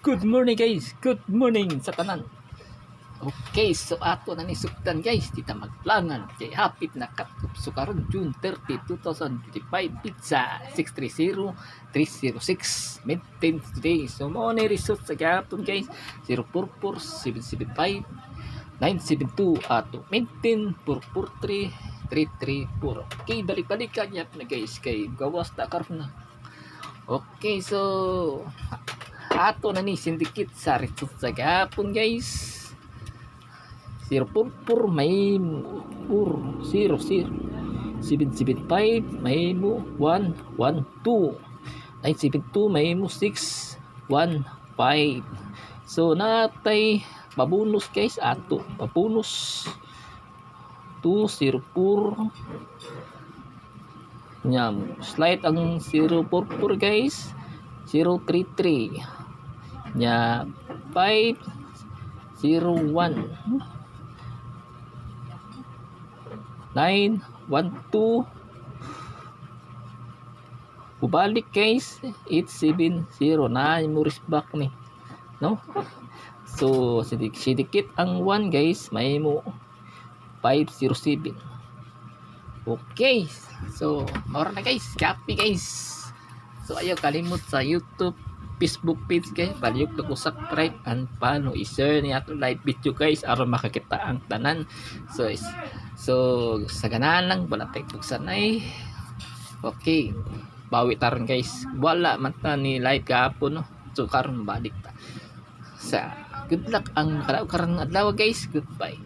Good morning guys. Good morning sa tanan. Okay, so ato na ni suktan guys. Dita magplangan kay hapit na cut-off so karon June 30, 2025 pizza 630306 maintenance today. So mo ni result sa gapon guys. 044 775 972 ato maintain 443 334. Okay, balik-balik kanya na guys kay gawas ta karon na. Okay, so ato na ni syndicate sa result sa gapon guys. 044 may 400 775 may mo 112 972 may mo 615. So natay pabonus guys ato pabonus 204 nyam slide ang 044 guys 033 nya 501 912 bubalik guys 870 na muris back ni no. So sidikit ang 1 guys may mo 507. Okay, so mora na guys, copy guys. So ayaw kalimot sa YouTube, Facebook page guys, palihog na ko subscribe and paano i-share niya to live video guys aron makakita ang tanan. So sa ganahan lang wala tay pugsanay. Okay, bawi taron guys, wala man ta ni live kahapon no. So karon balik ta sa good luck ang karang adlaw guys. Goodbye.